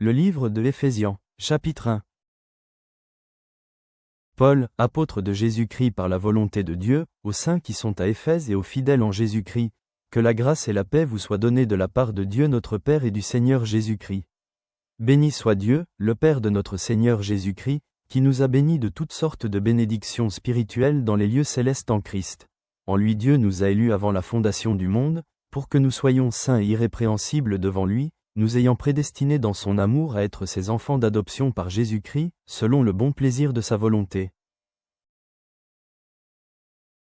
Le livre de Éphésiens, chapitre 1. Paul, apôtre de Jésus-Christ par la volonté de Dieu, aux saints qui sont à Éphèse et aux fidèles en Jésus-Christ, que la grâce et la paix vous soient données de la part de Dieu notre Père et du Seigneur Jésus-Christ. Béni soit Dieu, le Père de notre Seigneur Jésus-Christ, qui nous a bénis de toutes sortes de bénédictions spirituelles dans les lieux célestes en Christ. En lui Dieu nous a élus avant la fondation du monde, pour que nous soyons saints et irrépréhensibles devant lui, nous ayant prédestinés dans son amour à être ses enfants d'adoption par Jésus-Christ, selon le bon plaisir de sa volonté.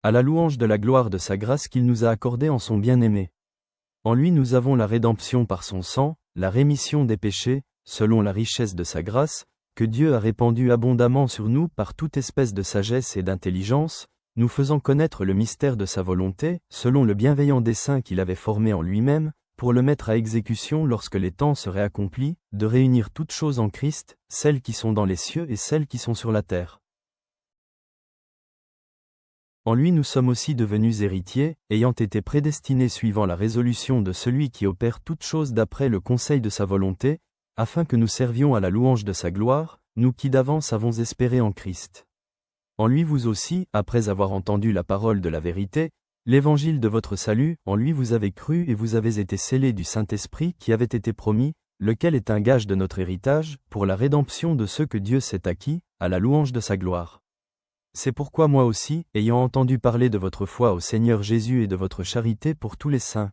À la louange de la gloire de sa grâce qu'il nous a accordée en son bien-aimé. En lui nous avons la rédemption par son sang, la rémission des péchés, selon la richesse de sa grâce, que Dieu a répandue abondamment sur nous par toute espèce de sagesse et d'intelligence, nous faisant connaître le mystère de sa volonté, selon le bienveillant dessein qu'il avait formé en lui-même, pour le mettre à exécution lorsque les temps seraient accomplis, de réunir toutes choses en Christ, celles qui sont dans les cieux et celles qui sont sur la terre. En lui nous sommes aussi devenus héritiers, ayant été prédestinés suivant la résolution de celui qui opère toutes choses d'après le conseil de sa volonté, afin que nous servions à la louange de sa gloire, nous qui d'avance avons espéré en Christ. En lui vous aussi, après avoir entendu la parole de la vérité, l'évangile de votre salut, en lui vous avez cru et vous avez été scellés du Saint-Esprit qui avait été promis, lequel est un gage de notre héritage, pour la rédemption de ceux que Dieu s'est acquis, à la louange de sa gloire. C'est pourquoi moi aussi, ayant entendu parler de votre foi au Seigneur Jésus et de votre charité pour tous les saints,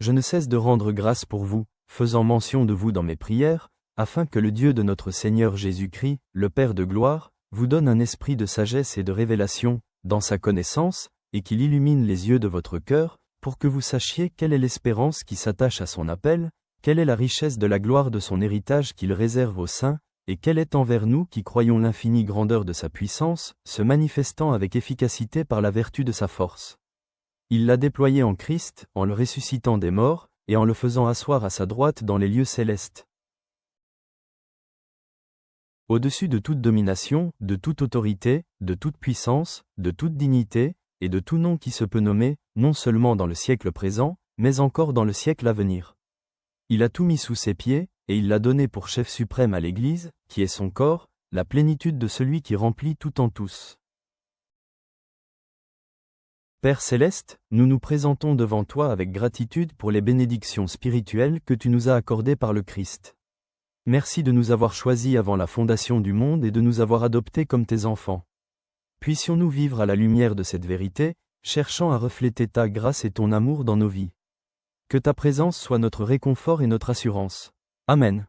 je ne cesse de rendre grâce pour vous, faisant mention de vous dans mes prières, afin que le Dieu de notre Seigneur Jésus-Christ, le Père de gloire, vous donne un esprit de sagesse et de révélation, dans sa connaissance, et qu'il illumine les yeux de votre cœur, pour que vous sachiez quelle est l'espérance qui s'attache à son appel, quelle est la richesse de la gloire de son héritage qu'il réserve aux saints, et quelle est envers nous qui croyons l'infinie grandeur de sa puissance, se manifestant avec efficacité par la vertu de sa force. Il l'a déployé en Christ, en le ressuscitant des morts, et en le faisant asseoir à sa droite dans les lieux célestes. Au-dessus de toute domination, de toute autorité, de toute puissance, de toute dignité, et de tout nom qui se peut nommer, non seulement dans le siècle présent, mais encore dans le siècle à venir. Il a tout mis sous ses pieds, et il l'a donné pour chef suprême à l'Église, qui est son corps, la plénitude de celui qui remplit tout en tous. Père céleste, nous nous présentons devant toi avec gratitude pour les bénédictions spirituelles que tu nous as accordées par le Christ. Merci de nous avoir choisis avant la fondation du monde et de nous avoir adoptés comme tes enfants. Puissions-nous vivre à la lumière de cette vérité, cherchant à refléter ta grâce et ton amour dans nos vies. Que ta présence soit notre réconfort et notre assurance. Amen.